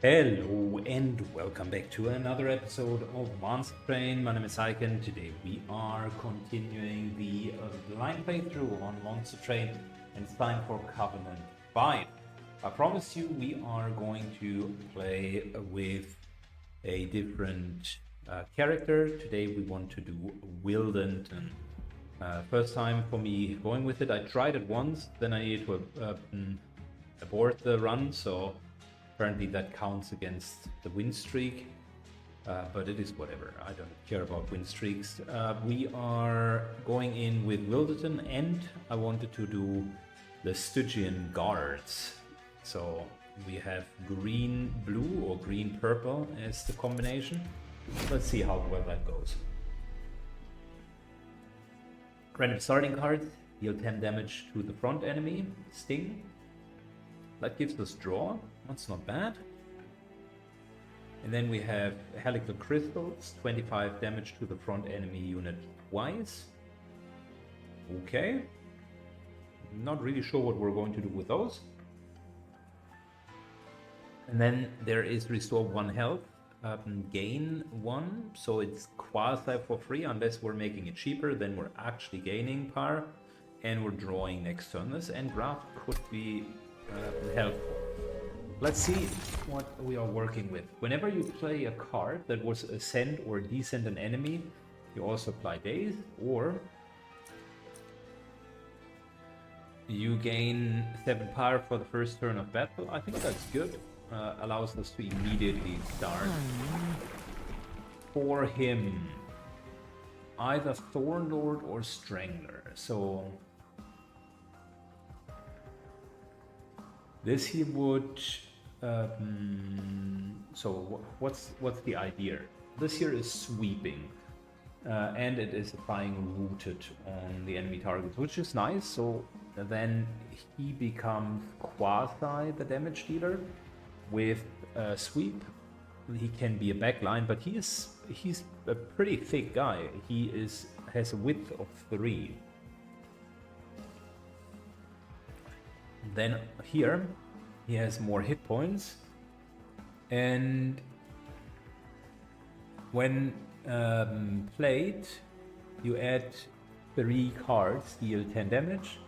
Hello and welcome back to another episode of Monster Train. My name is Icon. Today we are continuing the blind playthrough on Monster Train, and it's time for Covenant 5. I promise you we are going to play with a different character. Today we want to do Wildenton. First time for me going with it. I tried it once, then I needed to abort the run, so apparently that counts against the win streak, but it is whatever. I don't care about win streaks. We are going in with Wilderton, and I wanted to do the Stygian Guards. So we have green blue or green purple as the combination. Let's see how well that goes. Random starting cards, deal 10 damage to the front enemy. Sting. That gives us draw. That's not bad. And then we have helical crystals, 25 damage to the front enemy unit twice. Okay. Not really sure what we're going to do with those. And then there is restore 1 health, gain 1, so it's quasi for free unless we're making it cheaper, then we're actually gaining power, and we're drawing next turn. This engraft could be helpful. Let's see what we are working with. Whenever you play a card that was ascend or descend an enemy, you also apply daze, or you gain 7 power for the first turn of battle. I think that's good. Allows us to immediately start. For him, either Thornlord or Strangler. So this he would. So what's the idea? This here is sweeping, and it is applying rooted on the enemy targets, which is nice. So then he becomes quasi the damage dealer with sweep. He can be a backline, but he's a pretty thick guy. He has a width of 3. Then here he has more hit points, and when played, you add 3 cards, deal 10 damage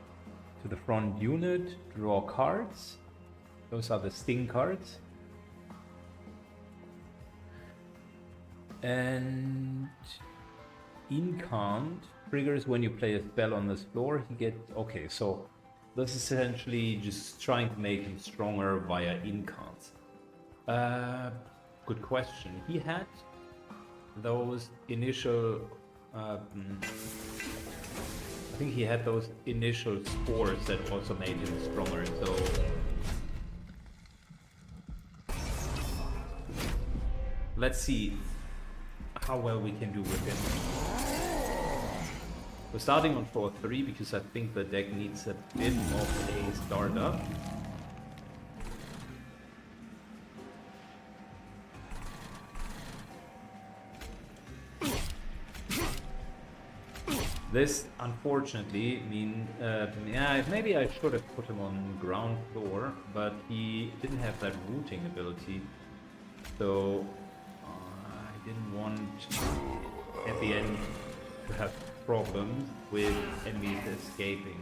to the front unit, draw cards. Those are the sting cards. And incant triggers when you play a spell on this floor. He gets okay, so this is essentially just trying to make him stronger via incants. Good question. He had those initial I think he had those initial spores that also made him stronger, so let's see how well we can do with him. We're starting on floor 3 because I think the deck needs a bit of a startup. This unfortunately means, yeah, maybe I should have put him on ground floor, but he didn't have that rooting ability, so I didn't want at the end to have problems with enemies escaping.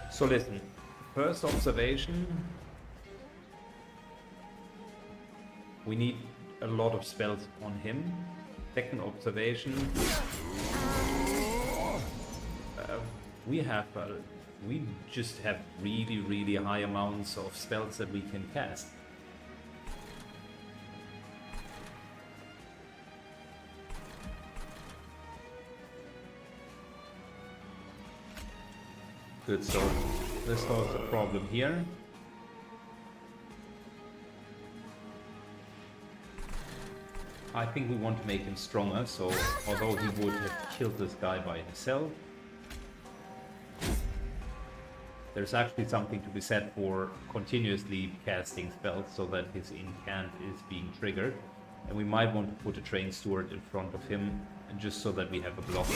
So listen, first observation, we need a lot of spells on him. Second observation, we just have really high amounts of spells that we can cast. Good, so this solves the problem here. I think we want to make him stronger, so although he would have killed this guy by himself, there's actually something to be said for continuously casting spells so that his incant is being triggered. And we might want to put a train steward in front of him just so that we have a blocker.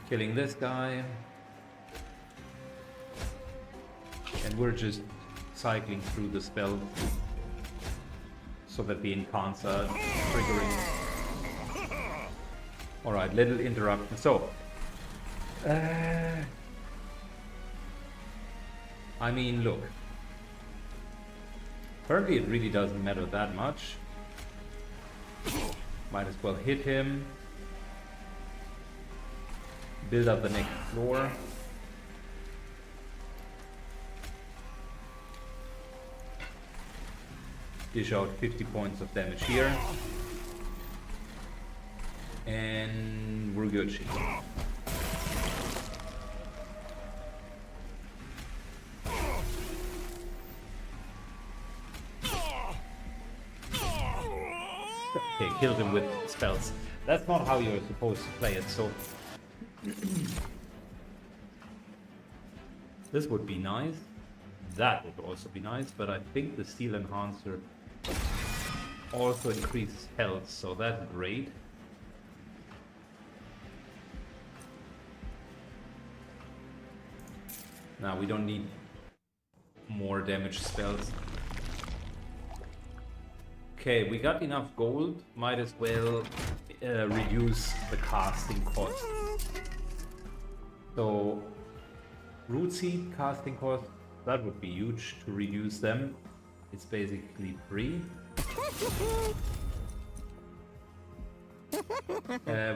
Killing this guy. And we're just cycling through the spell so that the incants are triggering. Alright, little interruption. So, I mean, look. Currently it really doesn't matter that much. Might as well hit him. Build up the next floor. Dish out 50 points of damage here. And we're good. Okay, killed him with spells. That's not how you're supposed to play it, so... This would be nice. That would also be nice, but I think the Steel Enhancer also increases health, so that's great. Now we don't need more damage spells. Okay, we got enough gold. Might as well reduce the casting cost. So, root seed casting cost, that would be huge to reduce them. It's basically free.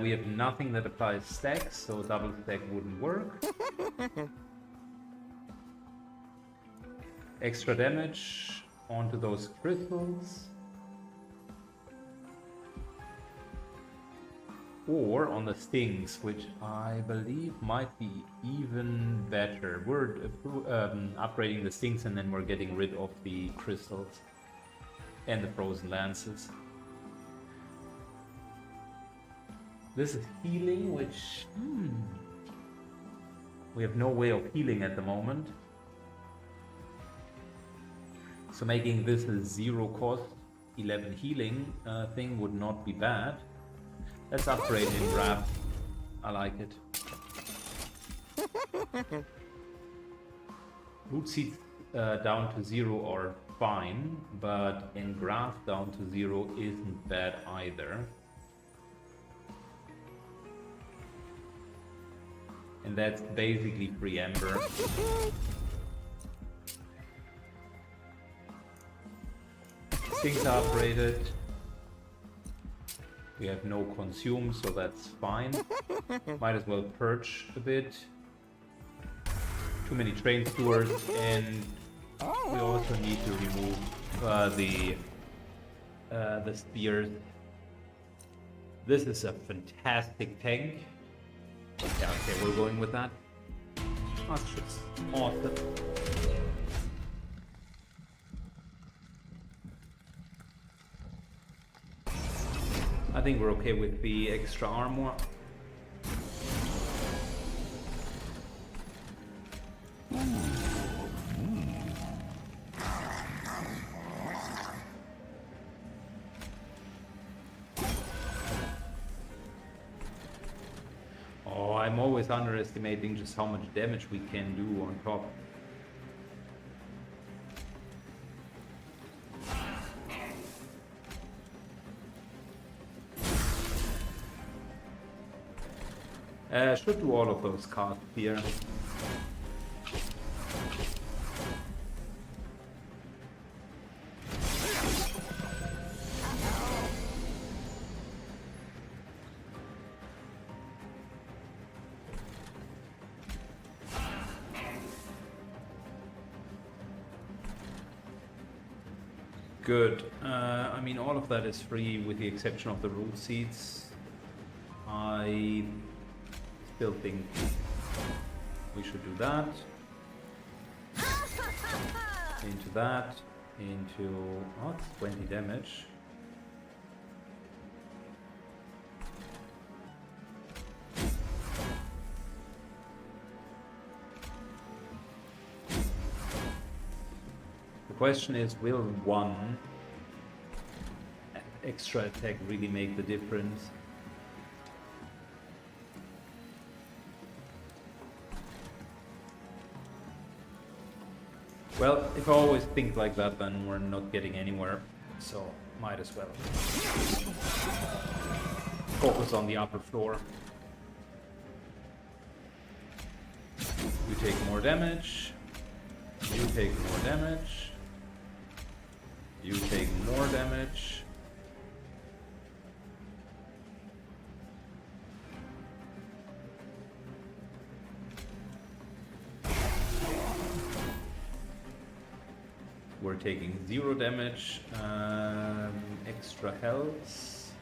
We have nothing that applies stacks, so double stack wouldn't work. Extra damage onto those crystals. Or on the stings, which I believe might be even better. We're upgrading the stings and then we're getting rid of the crystals and the frozen lances. This is healing, which we have no way of healing at the moment. So making this a 0 cost, 11 healing thing would not be bad. Let's upgrade in grab. I like it. Root seeds down to 0 are fine, but engraft down to 0 isn't bad either. And that's basically free ember. Things are upgraded. We have no consume, so that's fine. Might as well purge a bit. Too many train stewards, and we also need to remove the spears. This is a fantastic tank. Yeah, okay, we're going with that. That's just awesome. I think we're okay with the extra armor. Oh, I'm always underestimating just how much damage we can do on top. Should do all of those cards here. Good. I mean, all of that is free with the exception of the root seeds. I still think we should do that. Into that. Into... oh, it's 20 damage. question is, will one extra attack really make the difference? Well, if I always think like that, then we're not getting anywhere, so might as well focus on the upper floor. You take more damage, you take more damage, you take more damage. We're taking 0 damage, extra health.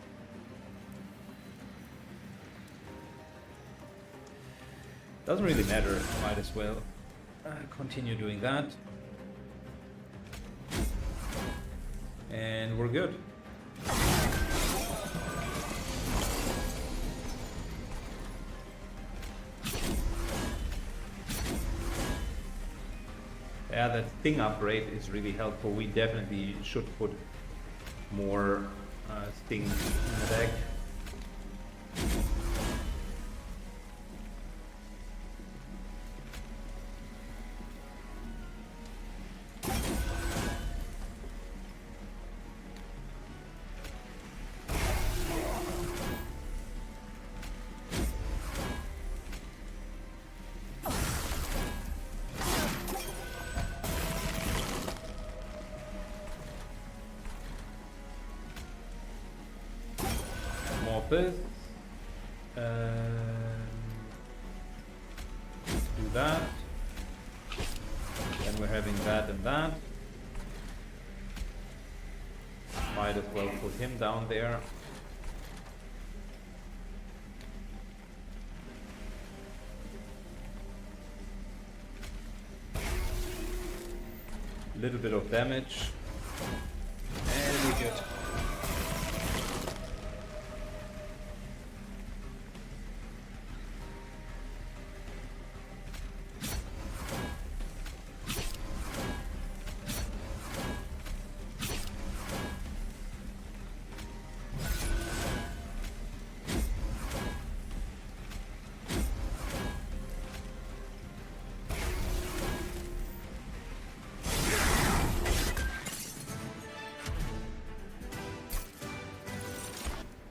Doesn't really matter, might as well continue doing that. And we're good. Yeah, that thing upgrade is really helpful. We definitely should put more things in the deck. This. Do that. Then we're having that and that. Might as well put him down there. A little bit of damage. And we're good.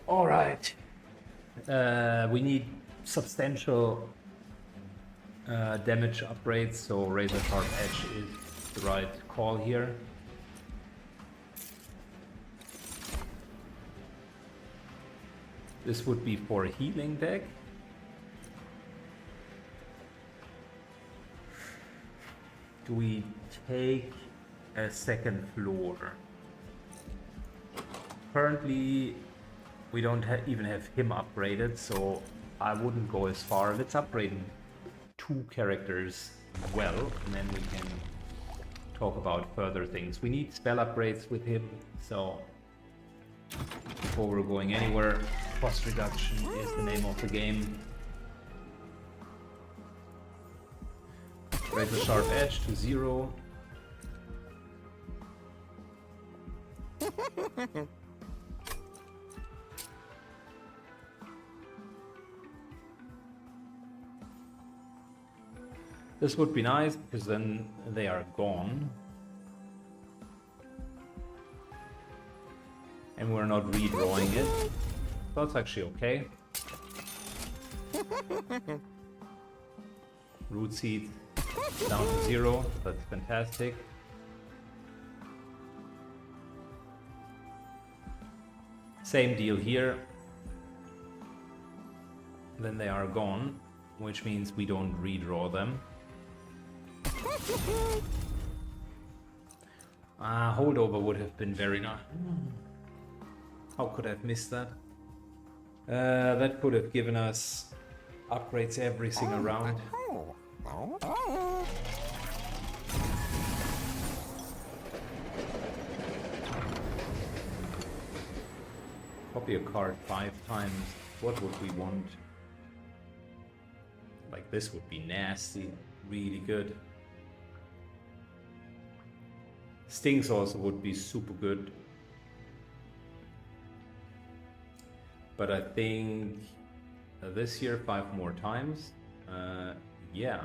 All right. We need substantial damage upgrades, so Razor Sharp Edge is the right call here. This would be for a healing deck. Do we take a second floor? Currently, we don't even have him upgraded, so I wouldn't go as far. Let's upgrade 2 characters well, and then we can talk about further things. We need spell upgrades with him, so before we're going anywhere, cost reduction is the name of the game. Razor Sharp Edge to 0. This would be nice, because then they are gone. And we're not redrawing it. So that's actually okay. Root Seed down to 0, that's fantastic. Same deal here. Then they are gone, which means we don't redraw them. Holdover would have been very nice. How could I have missed that? That could have given us upgrades every single round. Copy a card 5 times. What would we want? Like this would be nasty. Really good. Stings also would be super good. But I think this year 5 more times. Yeah.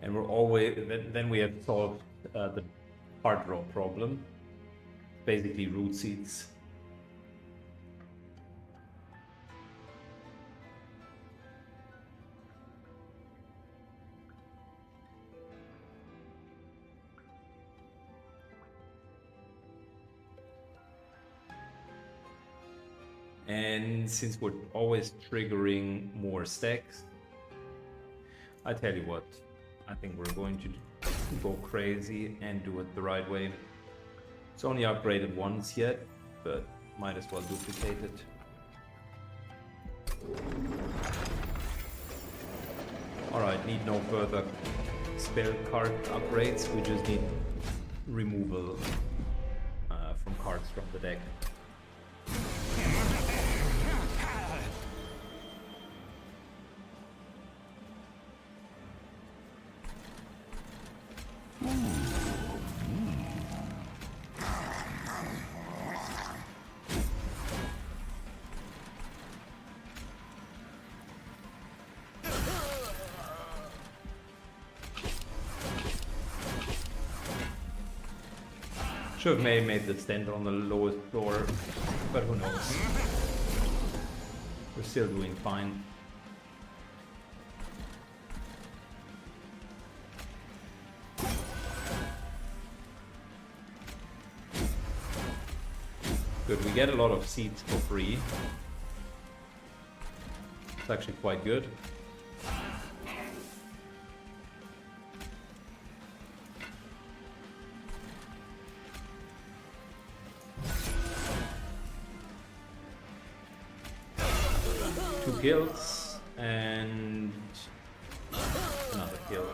And we're always, then we have solved the hard draw problem. Basically root seeds. And since we're always triggering more stacks, I tell you what, I think we're going to go crazy and do it the right way. It's only upgraded once yet, but might as well duplicate it. Alright, need no further spell card upgrades, we just need removal from cards from the deck. Should have made the stand on the lowest floor, but who knows. We're still doing fine. Good, we get a lot of seeds for free. It's actually quite good. Kills and another kill.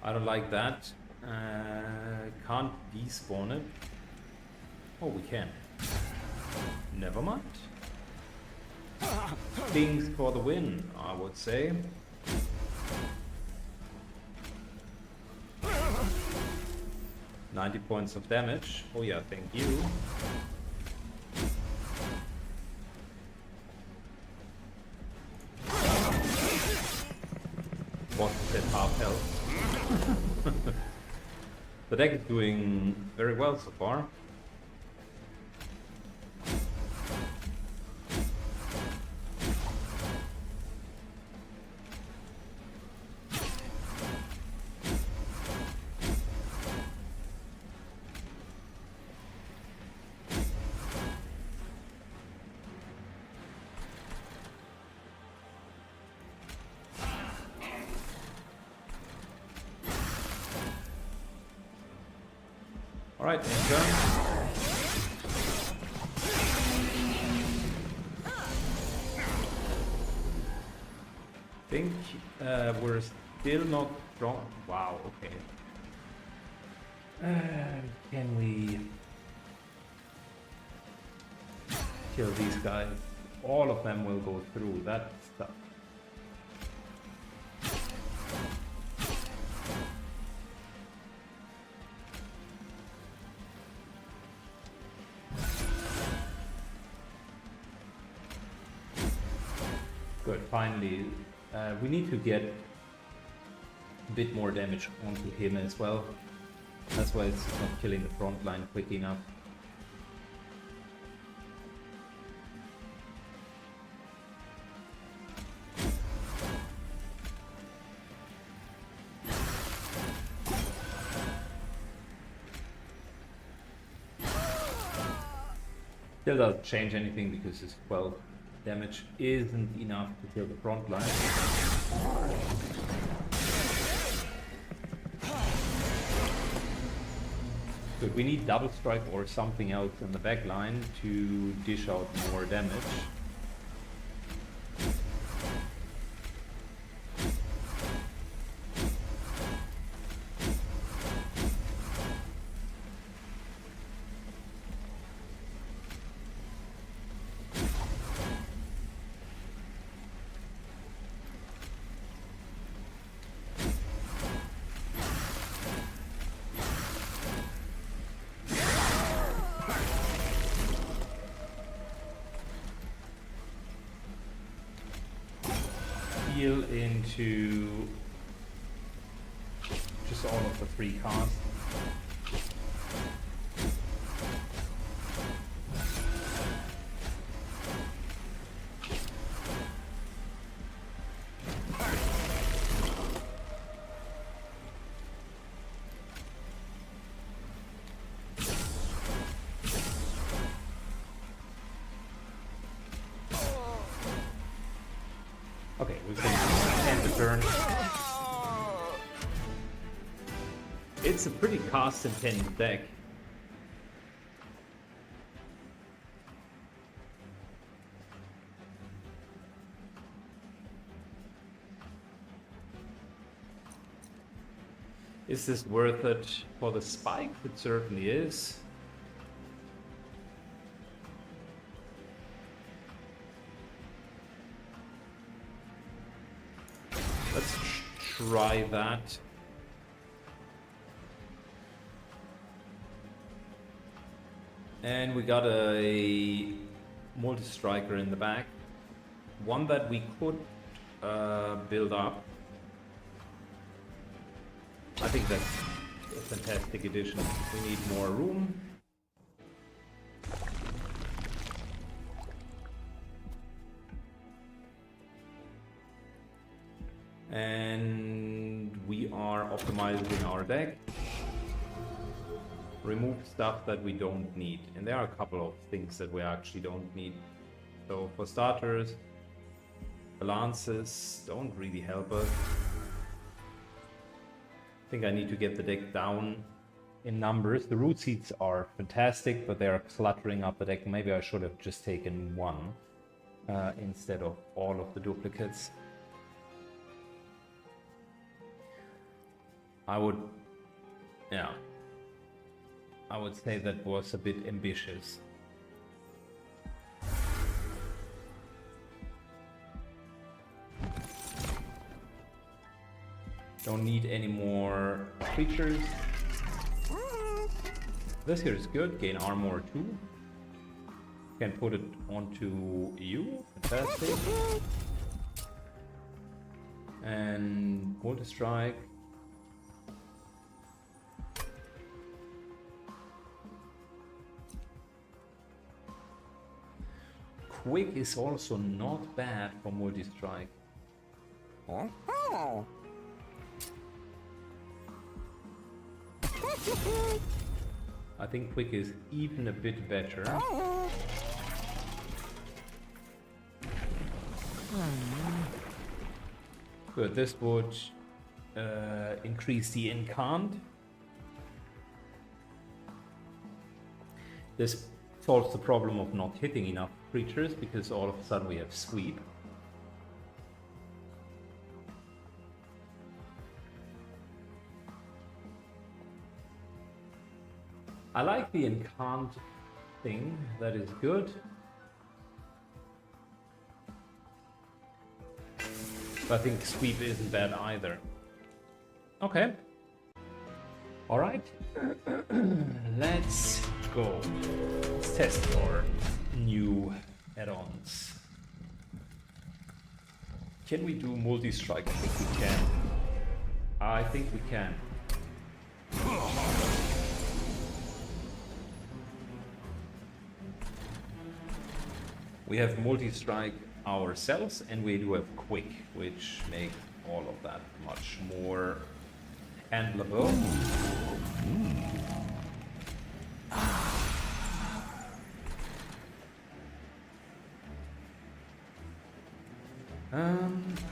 I don't like that. Can't despawn it. Oh, we can. Never mind. Things for the win, I would say. $90 points of damage. Oh yeah, thank you. Boss at half health. The deck is doing very well so far. Alright, turn. Think we're still not strong. Wow, okay. Can we kill these guys? All of them will go through that stuff. Good, finally. We need to get a bit more damage onto him as well. That's why it's not killing the front line quick enough. Still doesn't change anything because his 12 damage isn't enough to kill the front line. Good, we need double strike or something else in the back line to dish out more damage. into just all of the free cards. Okay, we can end the turn. It's a pretty cost-intense deck. Is this worth it for the spike? It certainly is. Let's try that. And we got a multi-striker in the back. One that we could build up. I think that's a fantastic addition. We need more room. And we are optimizing our deck. Remove stuff that we don't need. And there are a couple of things that we actually don't need. So for starters, balances don't really help us. I think I need to get the deck down in numbers. The root seeds are fantastic, but they are cluttering up the deck. Maybe I should have just taken one instead of all of the duplicates. I would say that was a bit ambitious. Don't need any more creatures. This here is good. Gain armor 2. Can put it onto you. Fantastic. And multi-strike. Quick is also not bad for multi-strike. I think quick is even a bit better. Good, this would increase the incant. This solves the problem of not hitting enough creatures because all of a sudden we have sweep. I like the incant thing, that is good. But I think sweep isn't bad either. Okay. Alright. Let's go. Let's test our new add-ons. Can we do multi-strike? I think we can. I think we can. We have multi-strike ourselves and we do have quick, which makes all of that much more handleable.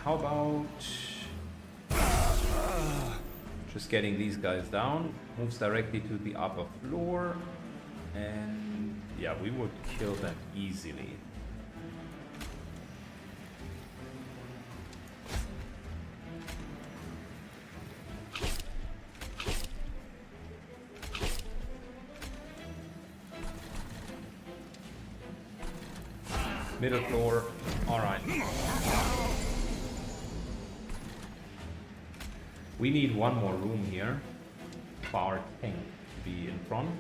How about just getting these guys down? Moves directly to the upper floor, and yeah, we would kill them easily. Middle floor, alright. We need one more room here for our tank to be in front.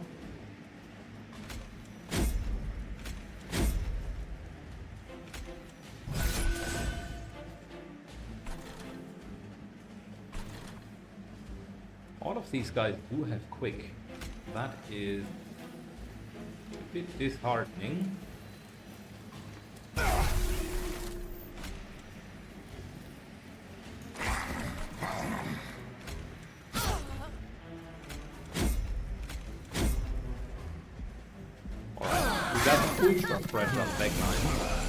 lot of these guys do have quick. That is a bit disheartening. Alright, we got the ultra pressure on backline.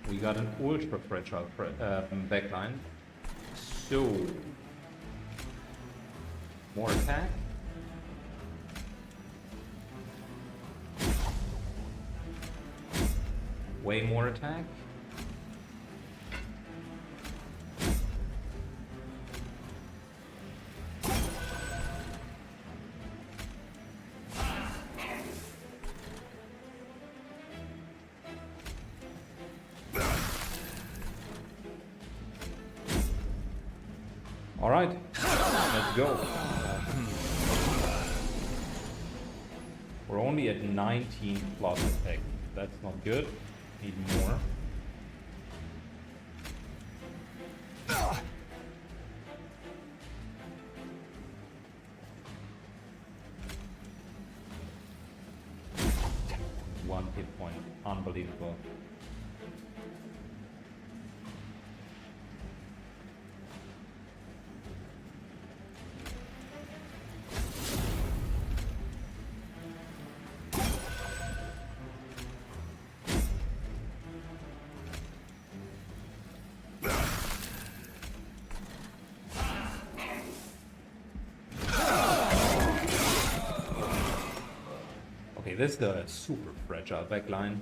We got an ultra fragile backline, so more attack. Way more attack. All right, let's go. We're only at 19 plus attack. That's not good. Need more. One hit point. Unbelievable. Okay, this is a super fragile backline.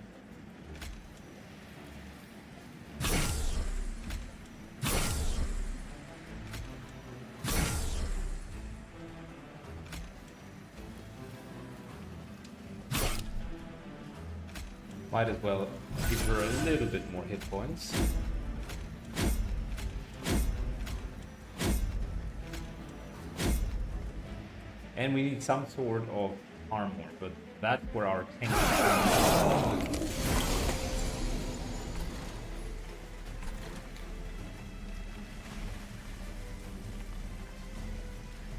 Might as well give her a little bit more hit points. And we need some sort of armor, but that's where our tank is.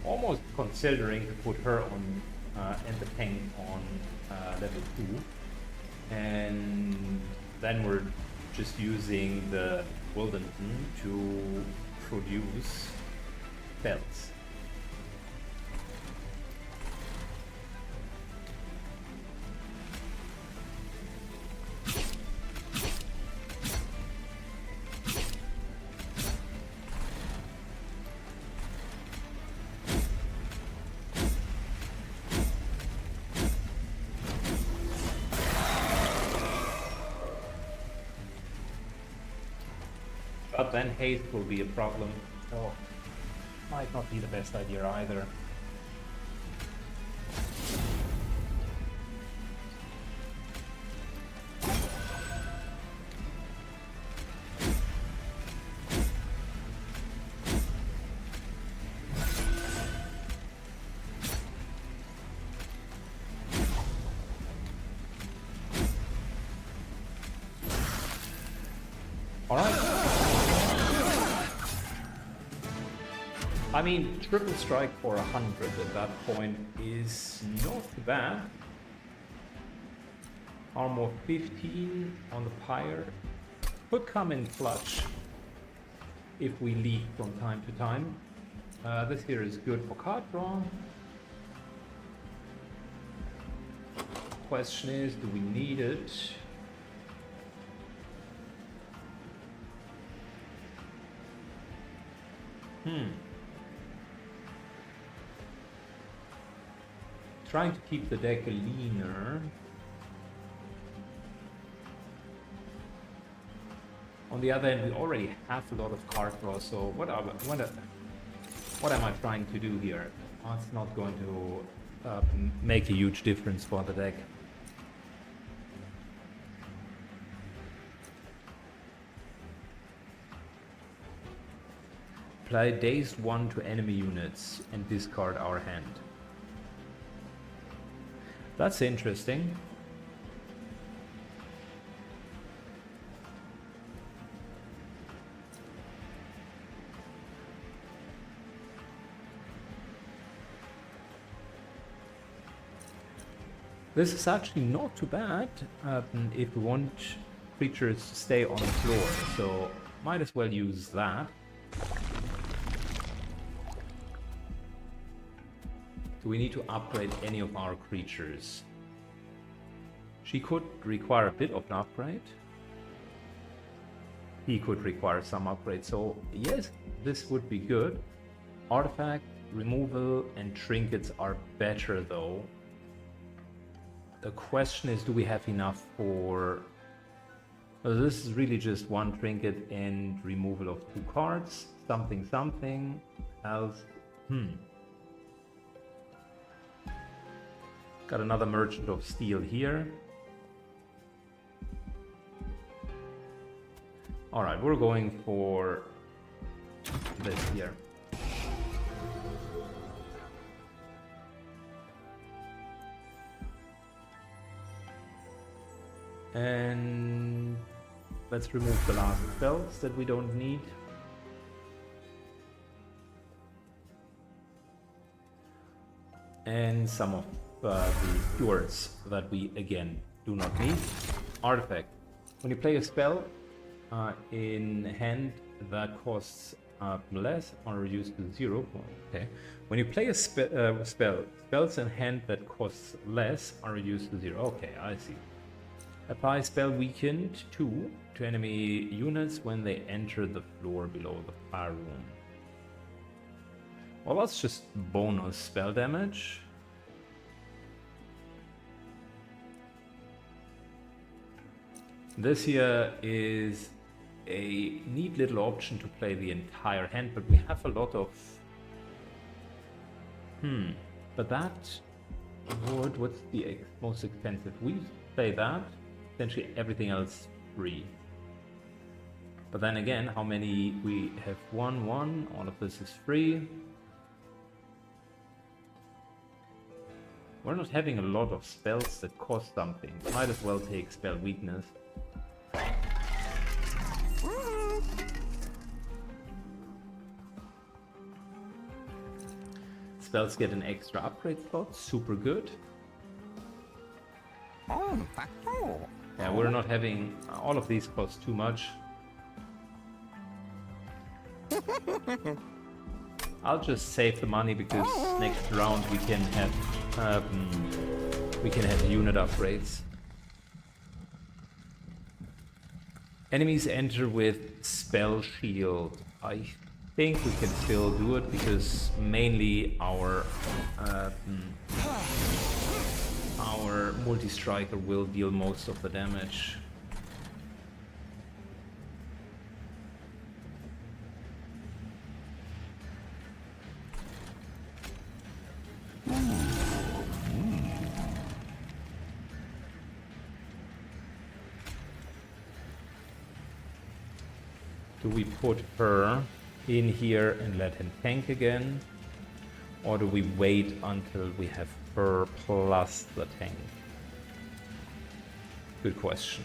Almost considering to put her on and the tank on level 2, and then we're just using the Wildenton to produce belts. But then haste will be a problem, so might not be the best idea either. Alright. I mean, triple strike for 100 at that point is not too bad. Armor 15 on the pyre could come in clutch if we leak from time to time. This here is good for card draw. Question is, do we need it? Trying to keep the deck leaner. On the other hand, we already have a lot of card draw, so what am I trying to do here? It's not going to make a huge difference for the deck. Apply dazed 1 to enemy units and discard our hand. That's interesting. This is actually not too bad if we want creatures to stay on the floor, so might as well use that. Do we need to upgrade any of our creatures? She could require a bit of an upgrade. He could require some upgrade, so yes, this would be good. Artifact, removal, and trinkets are better though. The question is, do we have enough for... Well, this is really just one trinket and removal of 2 cards. Something else. Got another Merchant of Steel here. Alright, we're going for this here. And let's remove the last spells that we don't need. And some of the cures that we again do not need. Artifact. When you play a spell in hand that costs less are reduced to 0. Okay. When you play a spells in hand that costs less are reduced to 0. Okay, I see. Apply spell weakened 2 to enemy units when they enter the floor below the fire room. Well, that's just bonus spell damage. This here is a neat little option to play the entire hand, but we have a lot of... But that would... What's the most expensive? We play that. Essentially everything else free. But then again, how many we have? 1, all of this is free. We're not having a lot of spells that cost something. Might as well take spell weakness. Spells get an extra upgrade slot, super good. Yeah, we're not having... all of these cost too much. I'll just save the money because next round we can have unit upgrades. Enemies enter with spell shield. I think we can still do it because mainly our multi-striker will deal most of the damage. Do we put her in here and let him tank again? Or do we wait until we have her plus the tank? Good question.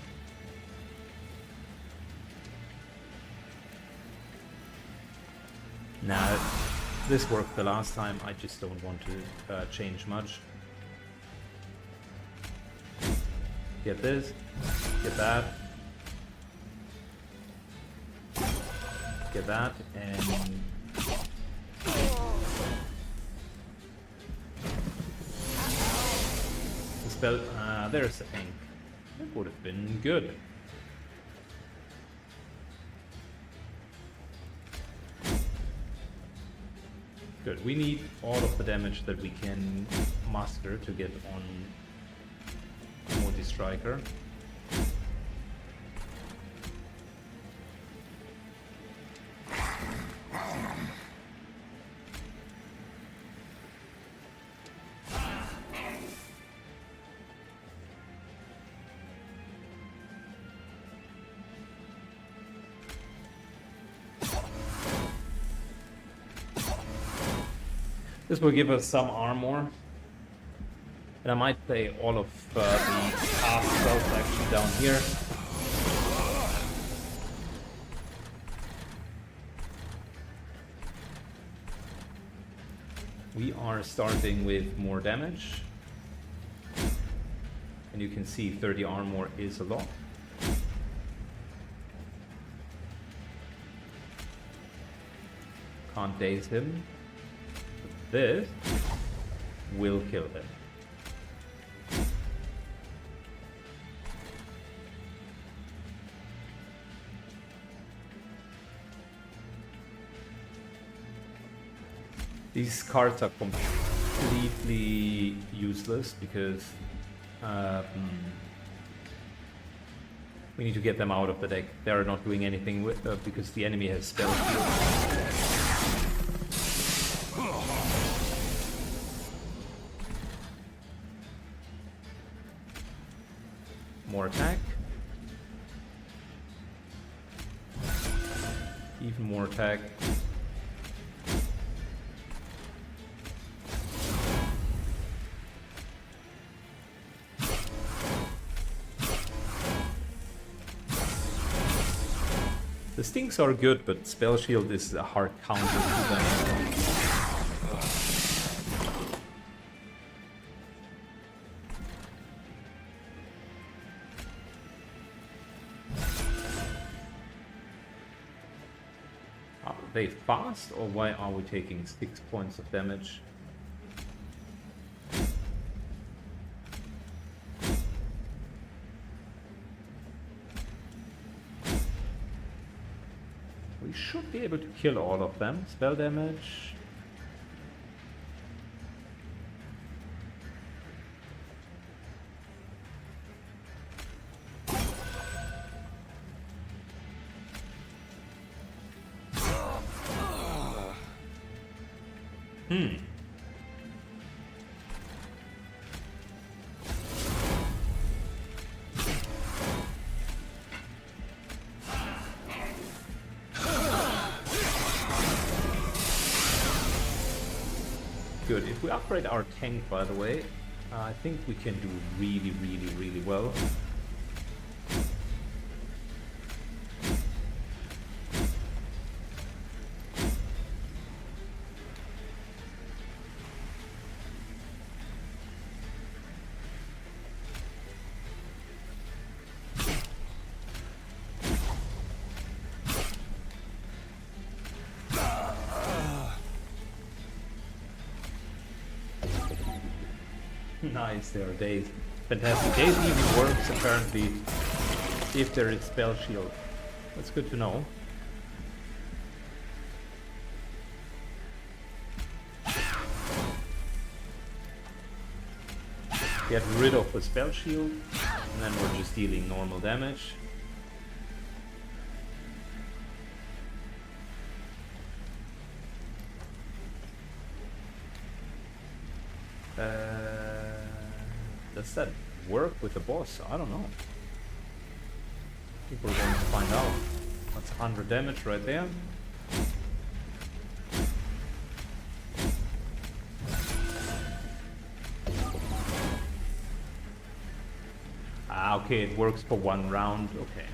Now, this worked the last time. I just don't want to change much. Get this, get that. Get that, and the spell, there's the thing. That would have been good. Good, we need all of the damage that we can muster to get on multi-striker. This will give us some armor. And I might play all of the half spells actually down here. We are starting with more damage. And you can see 30 armor is a lot. Can't daze him. This will kill him. These cards are completely useless because we need to get them out of the deck. They are not doing anything with because the enemy has spell shield. More attack. Even more attack. The stings are good, but spell shield is a hard counter to them. Are they fast, or why are we taking 6 points of damage? We should be able to kill all of them. Spell damage. Good. If we upgrade our tank, by the way, I think we can do really well. Nice, there are days. Fantastic. Days even works apparently if there is spell shield. That's good to know. Get rid of the spell shield, and then we're just dealing normal damage. Does that work with the boss? I don't know. I think we're going to find out. That's 100 damage right there. Ah, okay, it works for 1 round. Okay.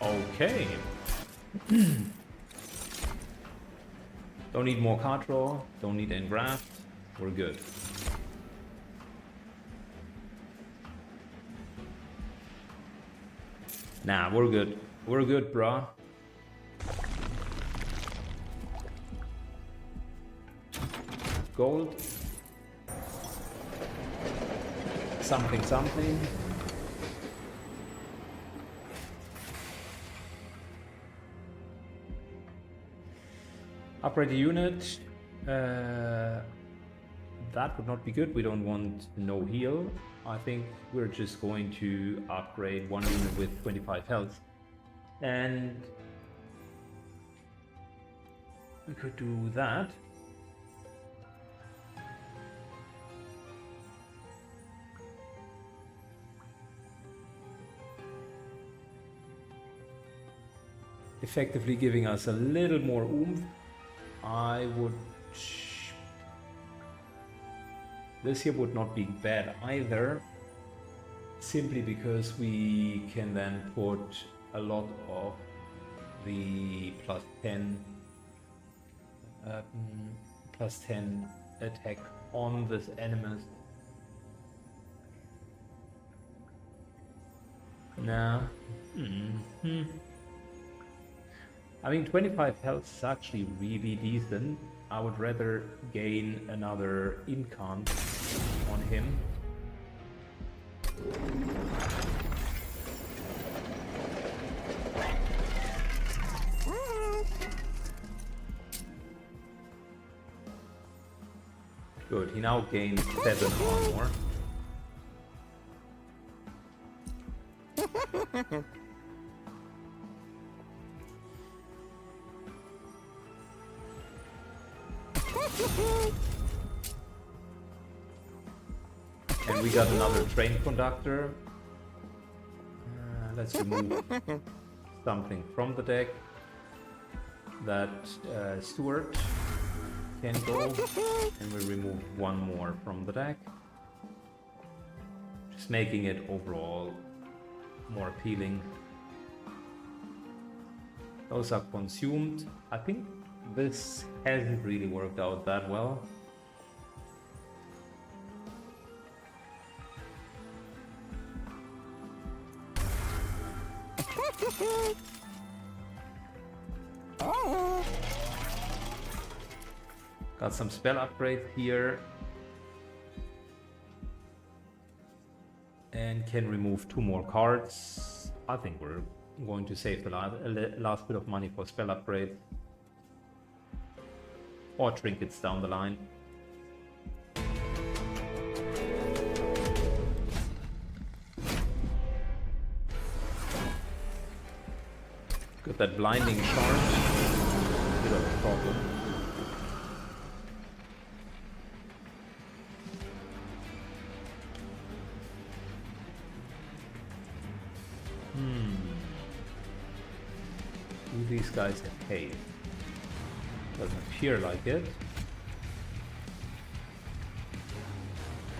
Okay. Don't need more card draw, don't need engraft, we're good. Nah, we're good. We're good, brah. Gold. Something. Upgrade the unit. that would not be good. We don't want no heal. I think we're just going to upgrade one unit with 25 health. And we could do that. Effectively giving us a little more oomph. I would... This here would not be bad either, simply because we can then put a lot of the plus 10 attack on this animus. Nah. I mean, 25 health is actually really decent. I would rather gain another incant on him. Good, he now gains 7 armor. And we got another train conductor. Let's remove something from the deck. That Steward can go, and we remove one more from the deck. Just making it overall more appealing. Those are consumed. I think this hasn't really worked out that well. Got some spell upgrades here. And can remove 2 more cards. I think we're going to save the last bit of money for spell upgrade. Or trinkets down the line. Got that blinding charge. Bit of a problem. Do these guys have haste? Doesn't appear like it.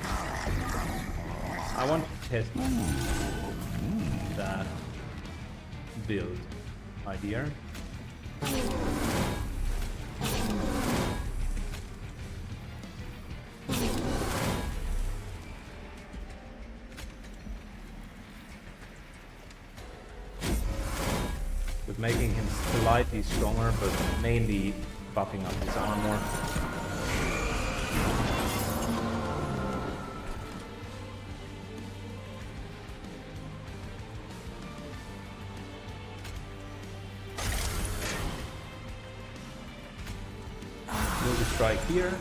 I want to test that build idea. With making him slightly stronger, but mainly buffing up his armor. Move the strike here.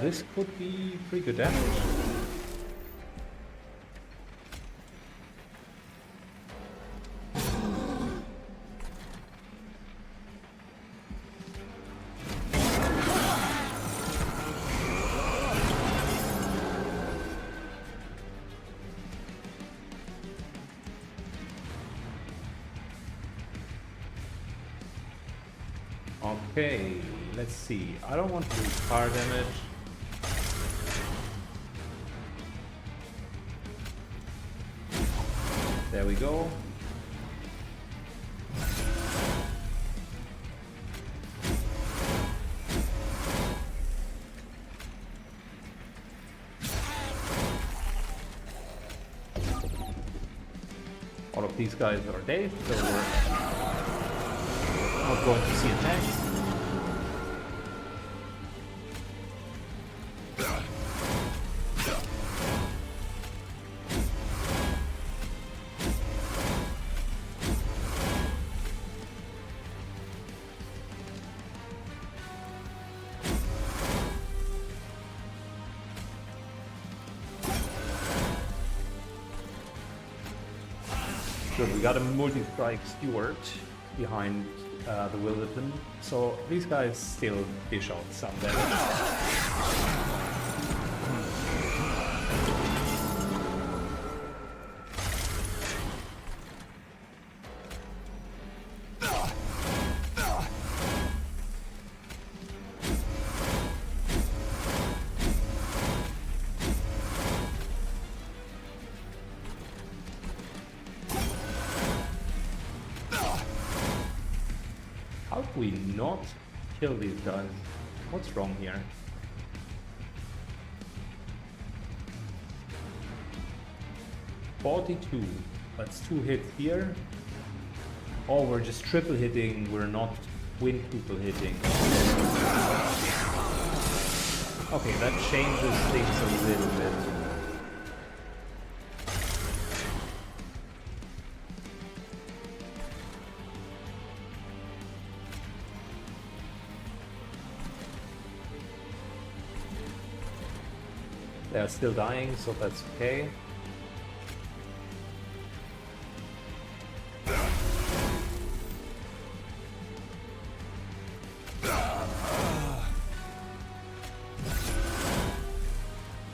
This could be pretty good damage. Okay, let's see. I don't want to lose fire damage. There we go. All of these guys are dead, so we're Not going to see attack. Good, we got a multi-strike steward behind the Wilderton, so these guys still dish out some damage. How do we not kill these guys? What's wrong here? $42. That's 2 hits here. Oh, we're just triple hitting, we're not quintuple hitting. Okay, that changes things a little bit. They're still dying, so that's okay.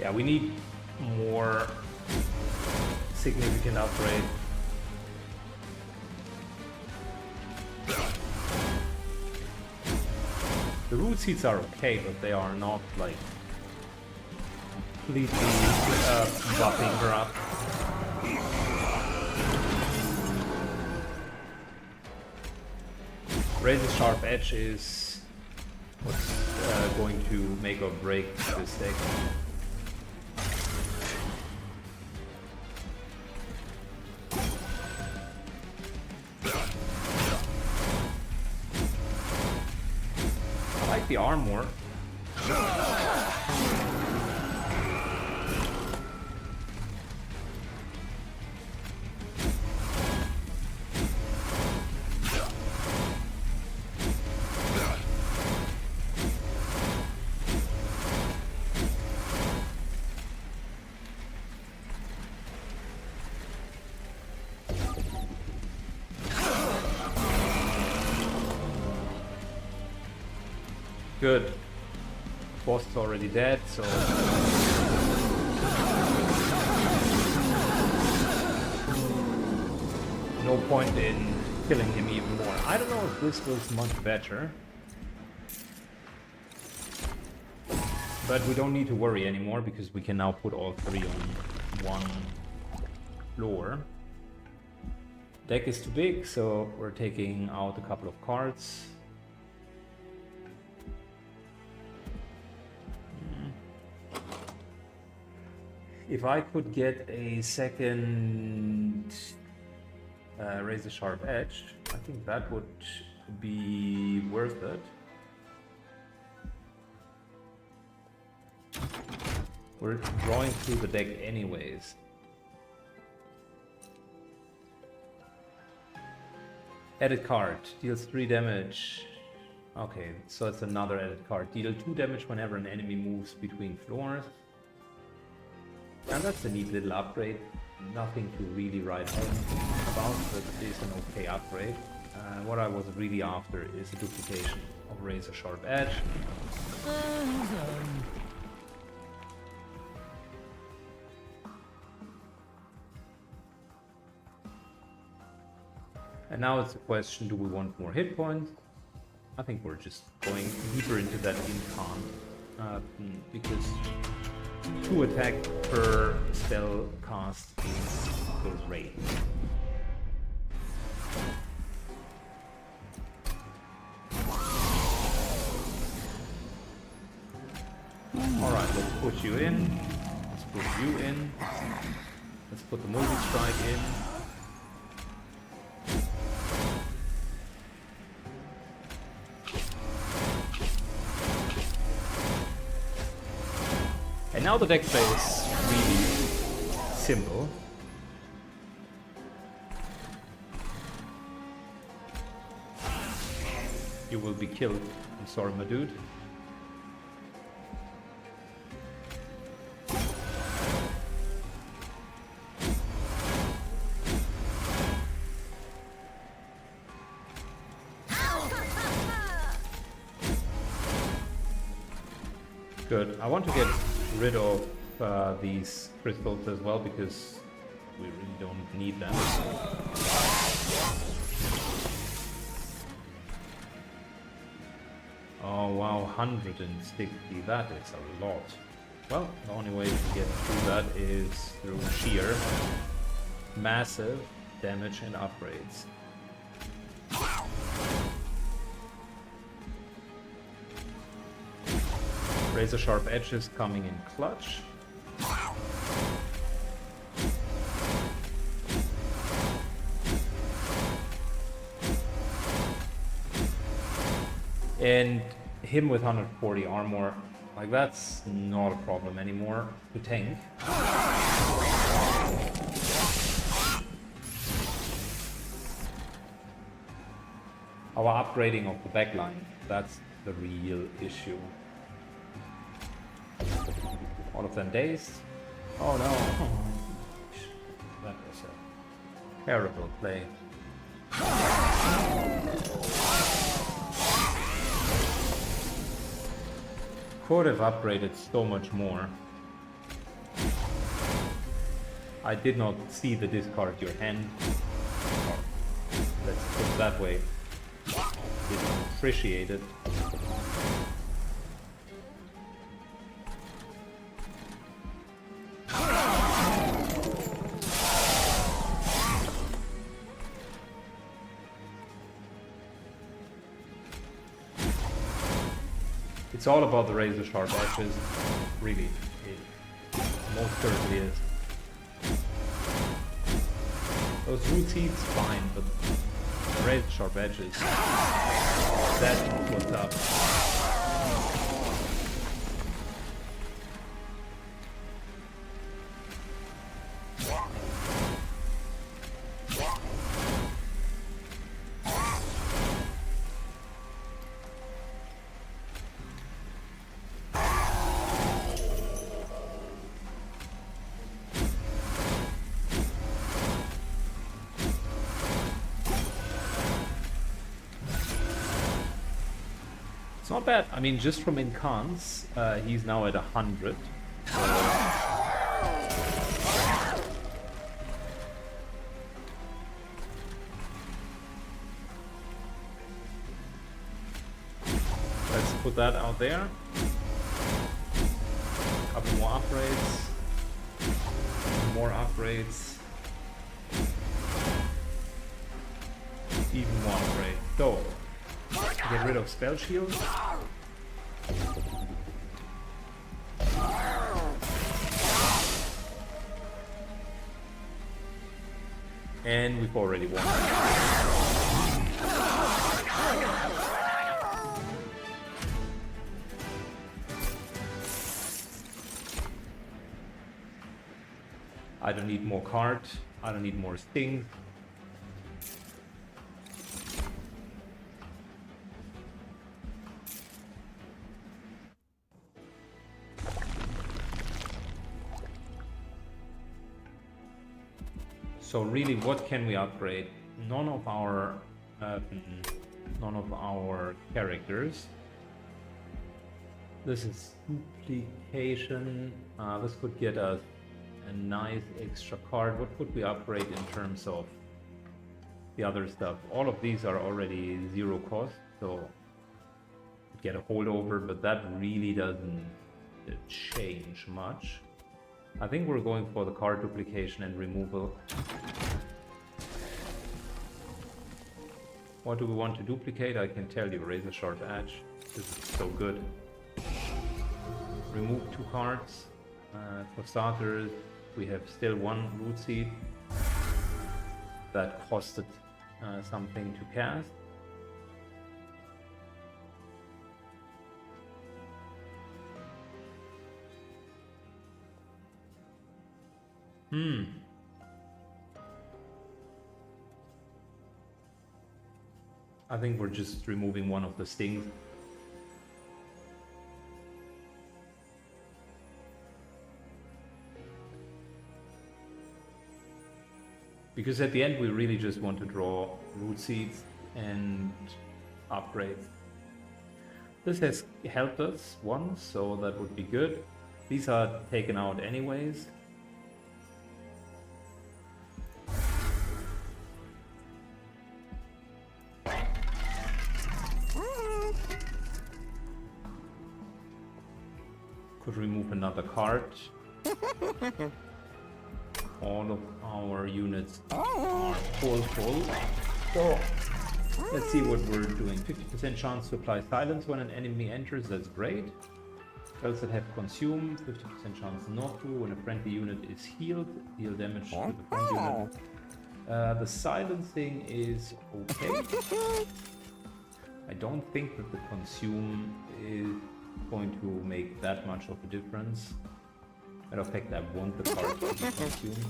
Yeah, we need more significant upgrade. The root seeds are okay, but they are not like completely buffing her up. Razor Sharp Edge is what's going to make or break this deck. I like the armor. Good. Boss is already dead, so no point in killing him even more. I don't know if this was much better, but we don't need to worry anymore because we can now put all 3 on one floor. Deck is too big, so we're taking out a couple of cards. If I could get a second Razor Sharp Edge, I think that would be worth it. We're drawing through the deck anyways. Edit card, deals 3 damage. Okay, so it's another edit card. Deal 2 damage whenever an enemy moves between floors. And that's a neat little upgrade. Nothing to really write home about, but it is an okay upgrade. What I was really after is a duplication of Razor Sharp Edge. And now it's a question, do we want more hit points? I think we're just going deeper into that incant, because 2 attack per spell cast is goes rate. Alright, let's put you in. Let's put you in. Let's put the multi-strike in. Now the deck play is really simple. You will be killed. I'm sorry, my dude. Good. I want to get rid of these crystals as well because we really don't need them. Oh wow, 160, that is a lot. Well, the only way to get through that is through sheer massive damage and upgrades. Razor sharp edges coming in clutch. And him with 140 armor, like that's not a problem anymore to tank. Our upgrading of the backline, that's the real issue. All of them dazed. Oh no. That was a terrible play. Could have upgraded so much more. I did not see the discard your hand. Or, let's put it that way. Didn't appreciate it. It's all about the razor sharp edges, really. It most certainly is. Those root seeds, fine, but the razor sharp edges, that's what's up. It's not bad. I mean, just from incants, he's now at 100. Let's put that out there. Couple more upgrades. More upgrades. Even more upgrade. So, get rid of spell shield. And we've already won. I don't need more card. I don't need more sting. So really, what can we upgrade? None of our characters. This is duplication. This could get us a nice extra card. What could we upgrade in terms of the other stuff? All of these are already 0 cost, so get a holdover, but that really doesn't change much. I think we're going for the card duplication and removal. What do we want to duplicate? I can tell you, razor sharp edge. This is so good. Remove 2 cards. For starters, we have still 1 root seed that costed something to cast. I think we're just removing one of the stings. Because at the end we really just want to draw root seeds and upgrades. This has helped us once, so that would be good. These are taken out anyways. Could remove another card. All of our units are full. So let's see what we're doing. 50% chance to apply silence when an enemy enters, that's great. Spells that have consume, 50% chance not to. When a friendly unit is healed, deal damage to the friendly unit. The silencing is okay. I don't think that the consume is going to make that much of a difference. Matter of fact, I want the card to be consumed.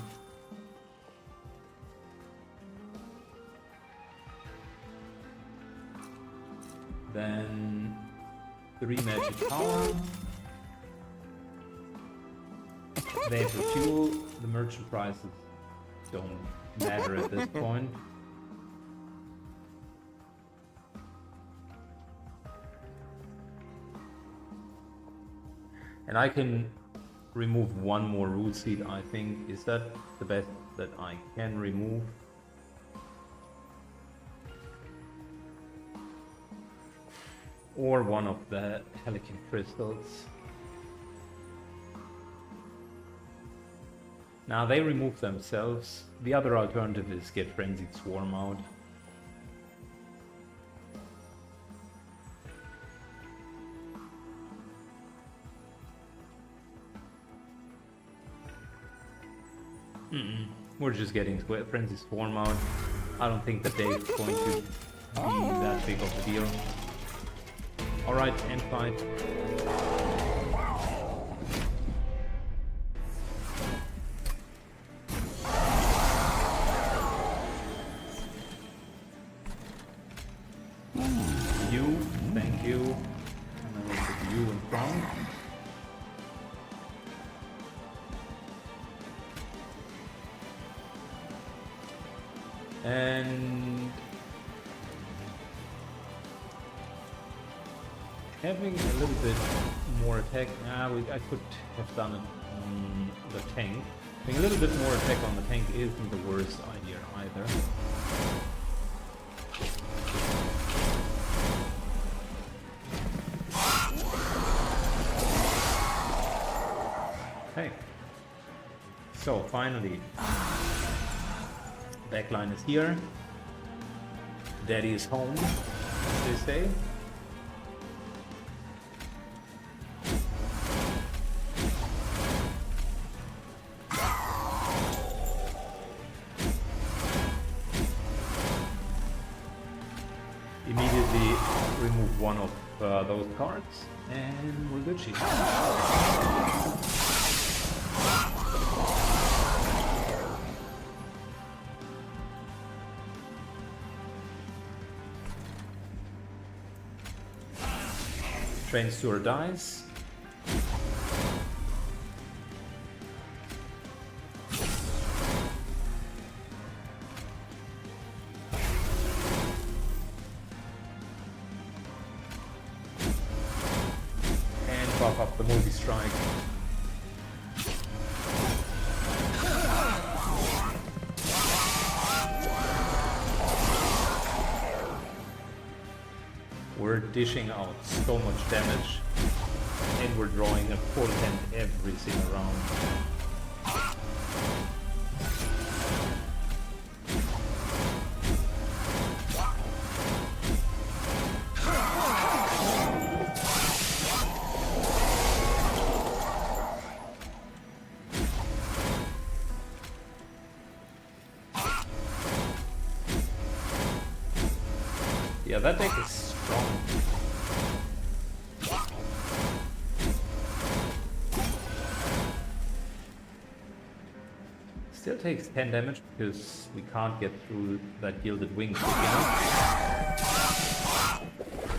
Then 3 magic power. They have fuel. The merchant prices don't matter at this point. And I can remove one more root seed, I think. Is that the best that I can remove? Or one of the Helican crystals. Now they remove themselves. The other alternative is get Frenzied Swarm out. We're just getting Frenzied Swarm out. I don't think that Dave's going to be that big of a deal. Alright, end fight. You, thank you. And then we'll put you in front. And having a little bit more attack. I could have done it on the tank. Having a little bit more attack on the tank isn't the worst idea either. Okay. So finally. Backline is here. Daddy is home, as they say. Immediately remove one of those cards, and we're good. She's Train Steward dies. And buff up the multi-strike. We're dishing out so much damage, and we're drawing a portent every single round. Yeah, that deck is strong. it takes 10 damage because we can't get through that gilded wing quick enough.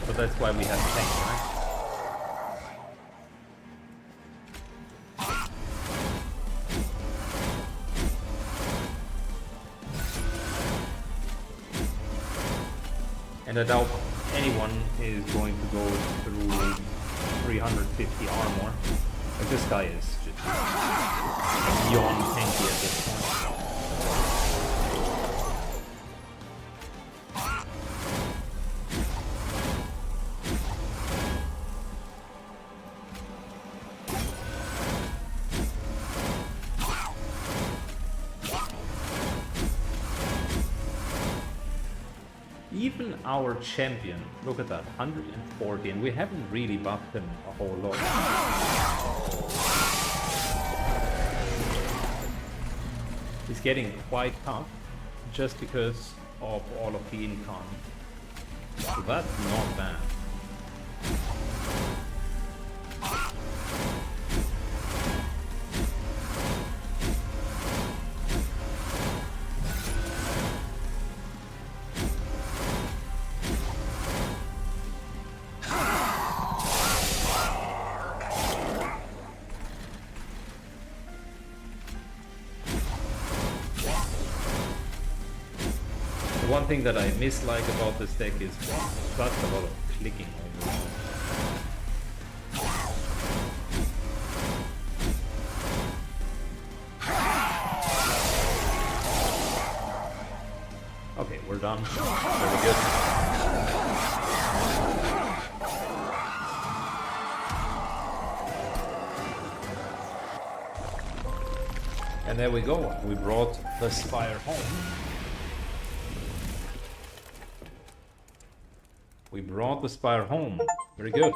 So that's why we have tank, right? And I doubt anyone is going to go through 350 armor. Like, this guy is just beyond tanky at this point. Even our champion, look at that, 140, and we haven't really buffed him a whole lot. He's getting quite tough just because of all of the income. So that's not bad. One thing that I mislike about this deck is such a lot of clicking overall. Okay, we're done. Very good. And there we go. We brought the Spire home. We brought the Spire home. Very good.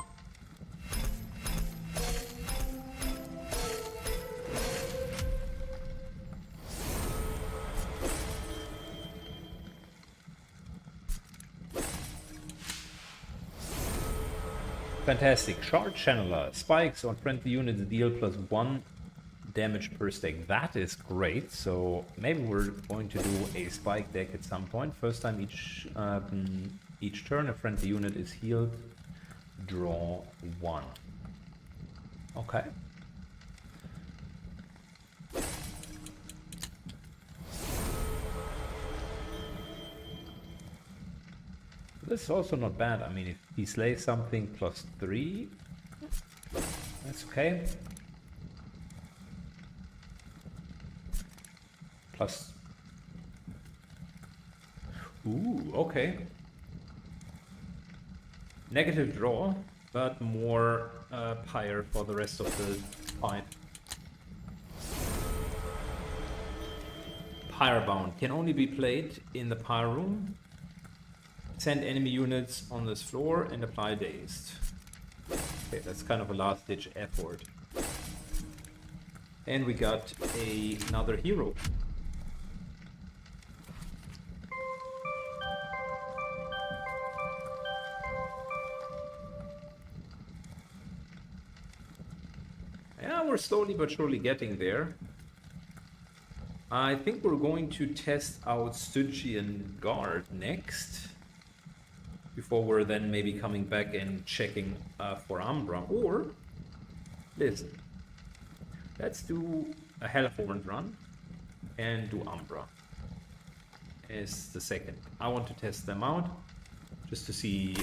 Fantastic. Shard Channeler. Spikes on friendly units deal +1 damage per stack. That is great. So maybe we're going to do a spike deck at some point. First time each turn a friendly unit is healed, draw 1. Okay. This is also not bad. I mean, if he slays something +3, that's okay. Plus. Ooh, okay. Negative draw, but more pyre for the rest of the fight. Pyrebound can only be played in the pyre room. Send enemy units on this floor and apply dazed. Okay, that's kind of a last-ditch effort. And we got another hero. Yeah, we're slowly but surely getting there. I think we're going to test out Stygian Guard next, before we're then maybe coming back and checking for Umbra. Or, listen, let's do a Hellhorn run and do Umbra as the second. I want to test them out just to see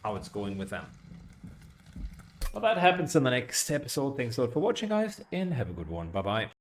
how it's going with them. Well, that happens in the next episode. Thanks a lot for watching, guys, and have a good one. Bye-bye.